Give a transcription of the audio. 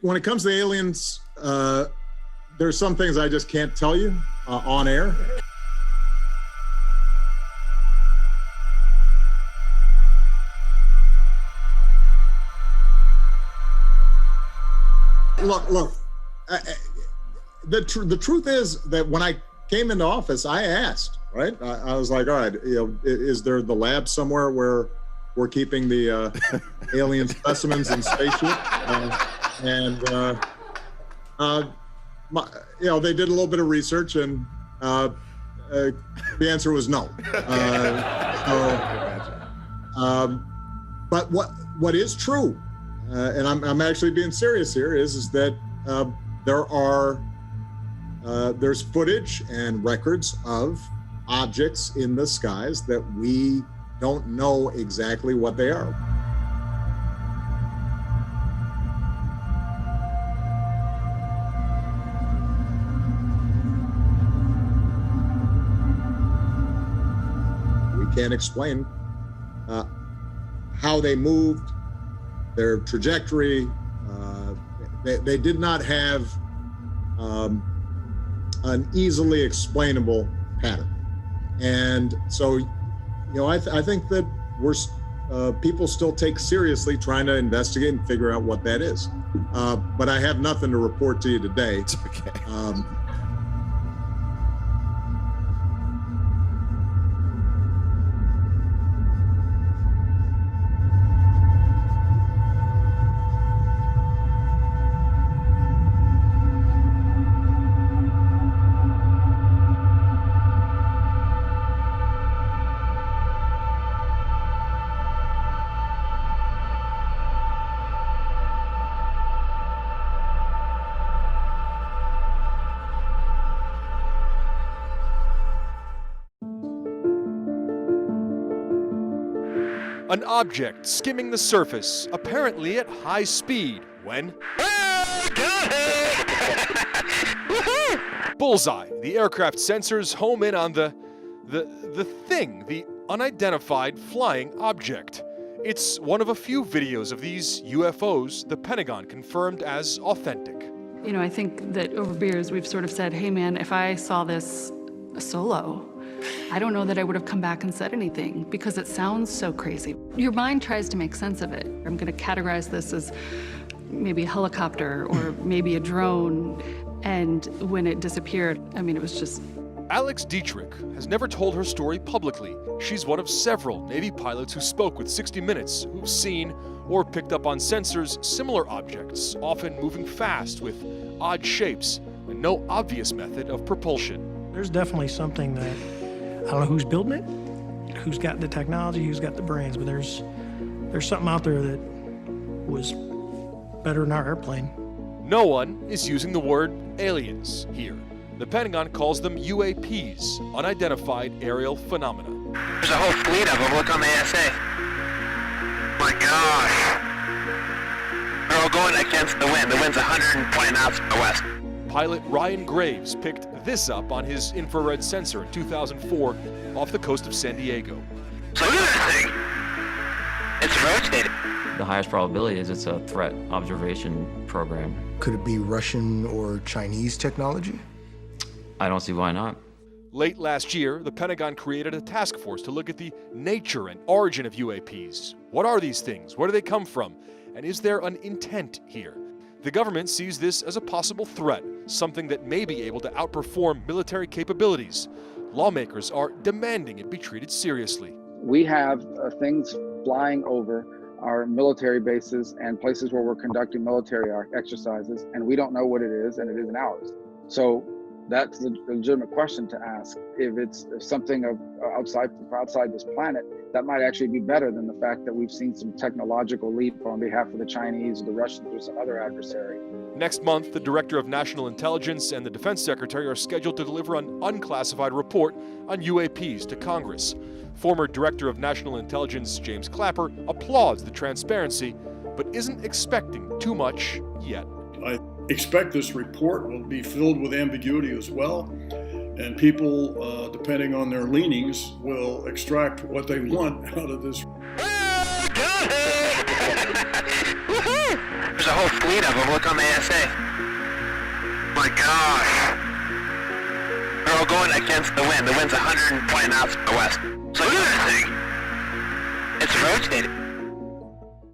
When it comes to aliens, there's some things I just can't tell you on air. Look. The truth is that when I came into office, I asked, right? I was like, all right, is there the lab somewhere where we're keeping the alien specimens in spaceship? They did a little bit of research, and the answer was no. But what is true, and I'm actually being serious here, is that there's footage and records of objects in the skies that we don't know exactly what they are. We can't explain how they moved, their trajectory. They did not have an easily explainable pattern. And so, I think that people still take seriously trying to investigate and figure out what that is. But I have nothing to report to you today. It's okay. An object skimming the surface, apparently at high speed, when... Bullseye! The aircraft sensors home in on the unidentified flying object. It's one of a few videos of these UFOs the Pentagon confirmed as authentic. I think that over beers we've sort of said, hey man, if I saw this solo, I don't know that I would have come back and said anything because it sounds so crazy. Your mind tries to make sense of it. I'm going to categorize this as maybe a helicopter or maybe a drone. And when it disappeared, it was just... Alex Dietrich has never told her story publicly. She's one of several Navy pilots who spoke with 60 Minutes, who've seen or picked up on sensors similar objects, often moving fast with odd shapes and no obvious method of propulsion. There's definitely something that, I don't know who's building it, who's got the technology, who's got the brains, but there's something out there that was better than our airplane. No one is using the word aliens here. The Pentagon calls them UAPs, unidentified aerial phenomena. There's a whole fleet of them. Look on the ASA. My gosh. They're all going against the wind. The wind's 120 knots to the west. Pilot Ryan Graves picked this up on his infrared sensor in 2004 off the coast of San Diego. So look at that thing. It's rotating. The highest probability is it's a threat observation program. Could it be Russian or Chinese technology? I don't see why not. Late last year, the Pentagon created a task force to look at the nature and origin of UAPs. What are these things? Where do they come from? And is there an intent here? The government sees this as a possible threat, something that may be able to outperform military capabilities. Lawmakers are demanding it be treated seriously. We have things flying over our military bases and places where we're conducting military exercises, and we don't know what it is, and it isn't ours. So that's the legitimate question to ask. If it's something of outside this planet, that might actually be better than the fact that we've seen some technological leap on behalf of the Chinese or the Russians or some other adversary. Next month, the Director of National Intelligence and the Defense Secretary are scheduled to deliver an unclassified report on UAPs to Congress. Former Director of National Intelligence James Clapper applauds the transparency, but isn't expecting too much yet. I expect this report will be filled with ambiguity as well, and people, depending on their leanings, will extract what they want out of this. There's There's a whole fleet of them. Look on the ASA. My gosh. They're all going against the wind. The wind's 120 knots to the west. So look at that thing. It's rotating.